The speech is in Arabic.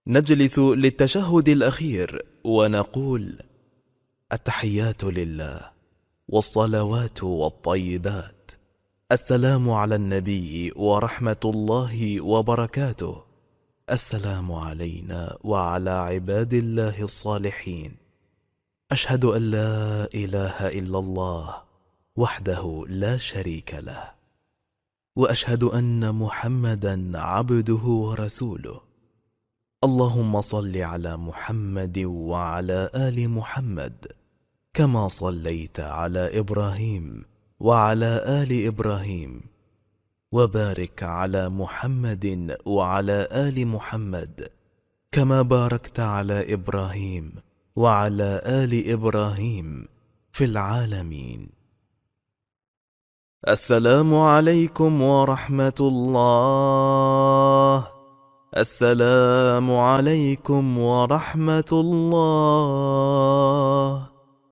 نجلس للتشهد الأخير ونقول: التحيات لله والصلوات والطيبات، السلام على النبي ورحمة الله وبركاته، السلام علينا وعلى عباد الله الصالحين، أشهد أن لا إله إلا الله وحده لا شريك له، وأشهد أن محمدا عبده ورسوله. اللهم صل على محمد وعلى آل محمد كما صليت على إبراهيم وعلى آل إبراهيم، وبارك على محمد وعلى آل محمد كما باركت على إبراهيم وعلى آل إبراهيم في العالمين. السلام عليكم ورحمة الله. السلام عليكم ورحمة الله.